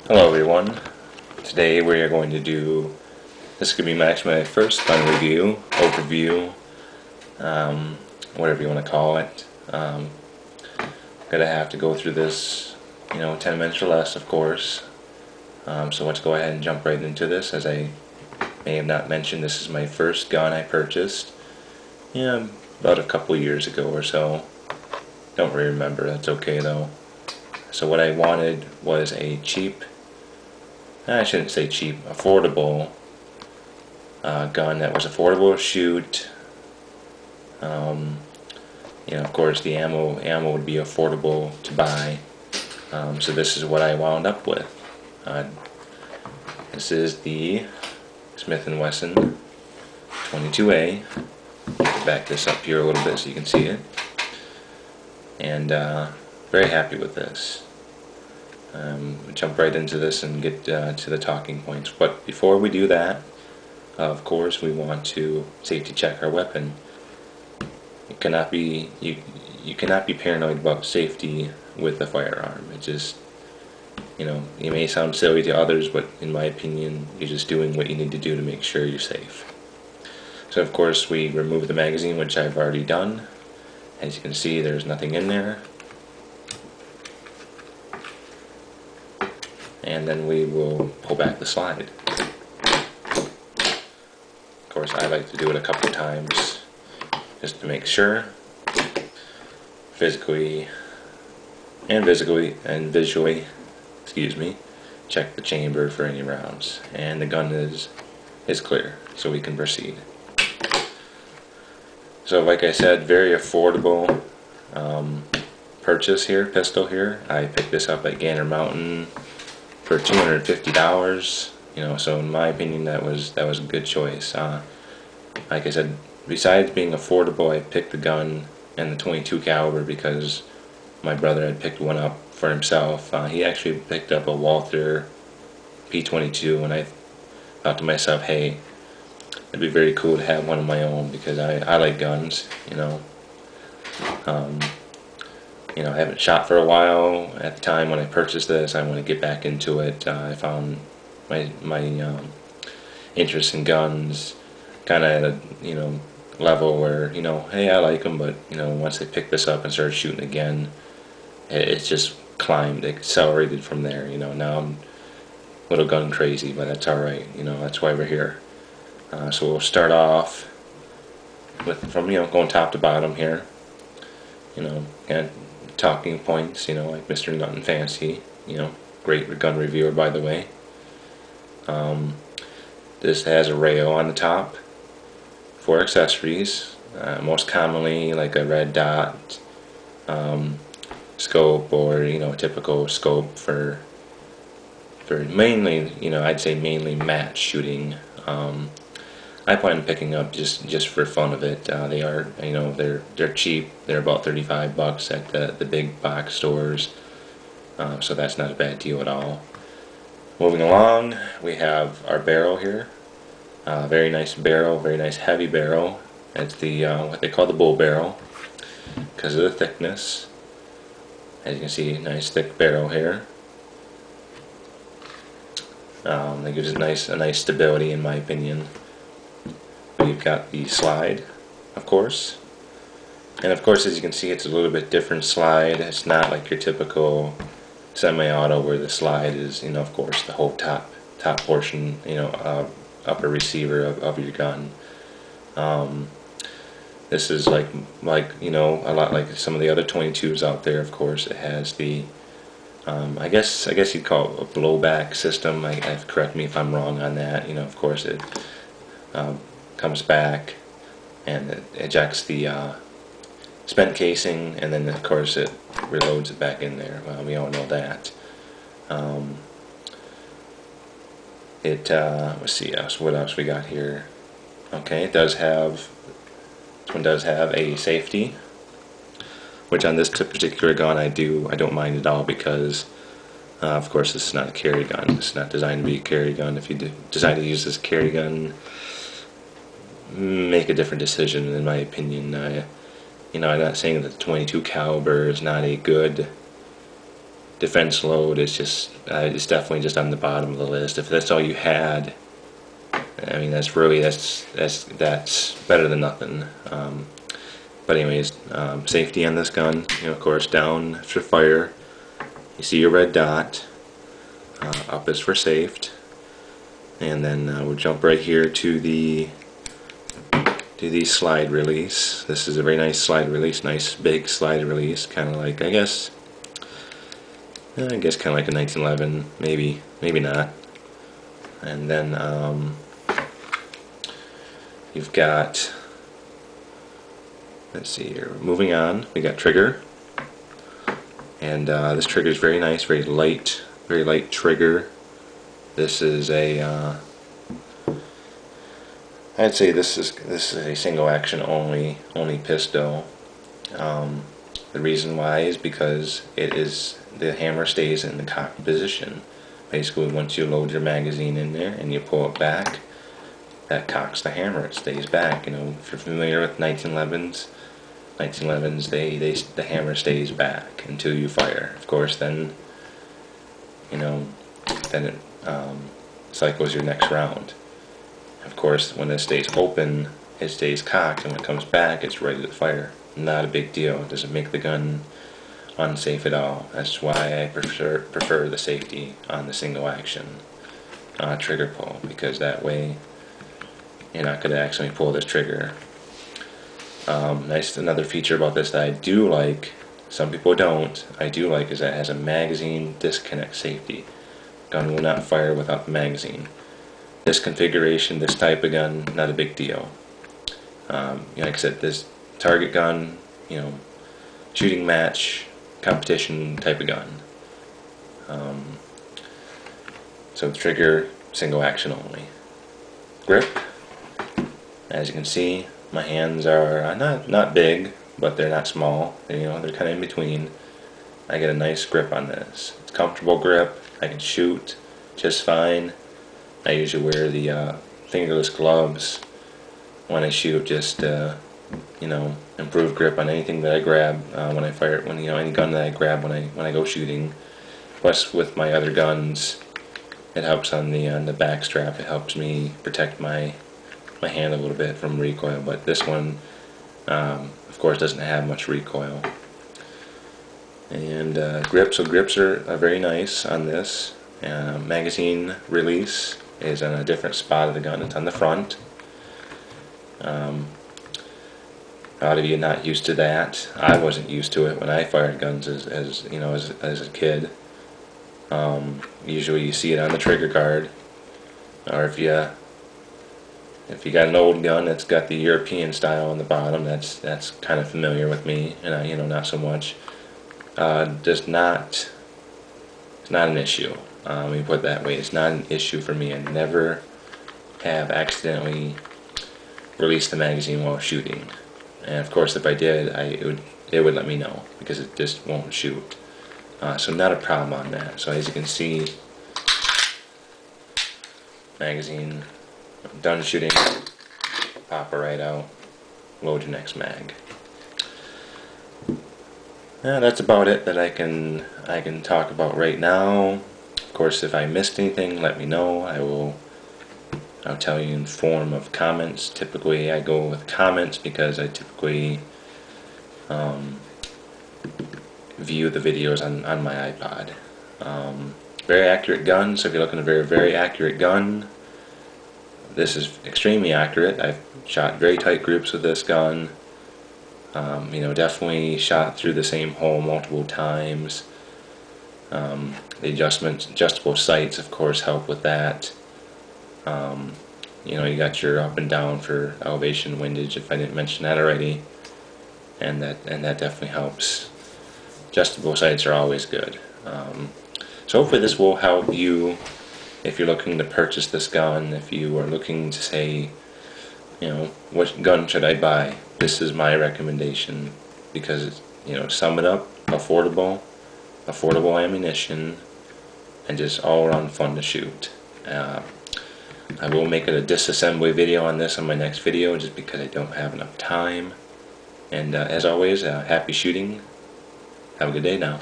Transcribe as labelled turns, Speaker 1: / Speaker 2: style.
Speaker 1: Hello everyone. Today we are going to do, this could be actually my first gun review, overview, whatever you want to call it. Gonna have to go through this, 10 minutes or less, of course. So let's go ahead and jump right into this. As I may have not mentioned, this is my first gun I purchased, about a couple years ago or so. Don't really remember, that's okay though. So what I wanted was a cheap, I shouldn't say cheap, affordable gun that was affordable to shoot. Of course the ammo would be affordable to buy. So this is what I wound up with. This is the Smith & Wesson 22A. Back this up here a little bit so you can see it. And very happy with this. Jump right into this and get to the talking points. But before we do that, of course, we want to safety check our weapon. You cannot be paranoid about safety with a firearm. It just, it may sound silly to others, but in my opinion, you're just doing what you need to do to make sure you're safe. So of course, we remove the magazine, which I've already done. As you can see, there's nothing in there. And then we will pull back the slide. Of course, I like to do it a couple times just to make sure, physically and visually, check the chamber for any rounds. And the gun is clear, so we can proceed. So like I said, very affordable purchase here, pistol here. I picked this up at Gander Mountain for $250, so in my opinion that was a good choice. Like I said, besides being affordable, I picked the gun and the 22 caliber because my brother had picked one up for himself. He actually picked up a Walther P22, and I thought to myself, hey, it'd be very cool to have one of my own because I like guns, I haven't shot for a while. At the time when I purchased this, I want to get back into it. I found my interest in guns kind of at a level where hey, I like them, but once I picked this up and started shooting again, it just climbed, it accelerated from there. Now I'm a little gun crazy, but that's all right. That's why we're here. So we'll start off from going top to bottom here. And talking points, like Mr. Nothing Fancy, great gun reviewer, by the way. This has a rail on the top for accessories, most commonly like a red dot scope, or typical scope for mainly, I'd say mainly match shooting. I plan on picking up just for fun of it. They are, they're cheap. They're about $35 at the big box stores, so that's not a bad deal at all. Moving along, we have our barrel here. Very nice barrel, very nice heavy barrel. It's the what they call the bull barrel because of the thickness. As you can see, nice thick barrel here. That gives it a nice stability, in my opinion. We've got the slide, of course, and of course, as you can see, it's a little bit different slide. It's not like your typical semi-auto where the slide is, of course, the whole top portion, upper receiver of your gun. This is like a lot like some of the other 22s out there. Of course, it has the I guess you'd call it a blowback system. Correct me if I'm wrong on that. Of course, it comes back and it ejects the spent casing, and then of course it reloads it back in there. Well, we all know that. Let's see what else we got here. Okay, this one does have a safety, which on this particular gun I don't mind at all, because of course this is not a carry gun. It's not designed to be a carry gun. If you decide to use this carry gun, make a different decision, in my opinion. I'm not saying that the 22 caliber is not a good defense load is just it's definitely just on the bottom of the list. If that's all you had, I mean that's better than nothing. But anyways, safety on this gun, of course, down for fire. You see your red dot. Up is for saved. And then we'll jump right here to the slide release. This is a very nice slide release, nice big slide release, kind of like, I guess kind of like a 1911, maybe not. And then you've got, let's see here, moving on, we got trigger. And this trigger is very nice, very light trigger. This is a I'd say this is a single action only pistol. The reason why is because the hammer stays in the cocked position. Basically, once you load your magazine in there and you pull it back, that cocks the hammer. It stays back. If you're familiar with 1911s, the hammer stays back until you fire. Of course, then it cycles your next round. Of course, when it stays open, it stays cocked, and when it comes back, it's ready to fire. Not a big deal. It doesn't make the gun unsafe at all. That's why I prefer the safety on the single action trigger pull, because that way you're not going to accidentally pull this trigger. Another feature about this that I do like, some people don't, I do like, is that it has a magazine disconnect safety. Gun will not fire without the magazine. This configuration, this type of gun, not a big deal. Like I said, this target gun, shooting match, competition type of gun. So the trigger, single action only. Grip, as you can see, my hands are not big, but they're not small. They're kind of in between. I get a nice grip on this. It's a comfortable grip. I can shoot just fine. I usually wear the fingerless gloves when I shoot, just improve grip on anything that I grab when I fire. Any gun that I grab when I go shooting. Plus, with my other guns, it helps on the back strap. It helps me protect my hand a little bit from recoil. But this one, of course, doesn't have much recoil. And grips are very nice on this. Magazine release is on a different spot of the gun. It's on the front. A lot of you are not used to that. I wasn't used to it when I fired guns as a kid. Usually you see it on the trigger guard, or if you got an old gun that's got the European style on the bottom, that's kind of familiar with me, and not so much. It's not an issue. Let me put it that way. It's not an issue for me. I never have accidentally released the magazine while shooting. And of course, if I did, it would let me know, because it just won't shoot. So not a problem on that. So as you can see, magazine, I'm done shooting, pop it right out, load your next mag. That's about it that I can talk about right now. Of course, if I missed anything, let me know. I'll tell you in form of comments. Typically, I go with comments because I typically view the videos on my iPod. Very accurate gun. So if you're looking at a very accurate gun, this is extremely accurate. I've shot very tight groups with this gun. Definitely shot through the same hole multiple times. The adjustable sights, of course, help with that. You got your up and down for elevation, windage, if I didn't mention that already, and that definitely helps. Adjustable sights are always good. So hopefully this will help you if you're looking to purchase this gun. If you are looking to say, what gun should I buy? This is my recommendation, because sum it up, affordable ammunition, and just all around fun to shoot. I will make a disassembly video on this on my next video, just because I don't have enough time. And as always, happy shooting. Have a good day now.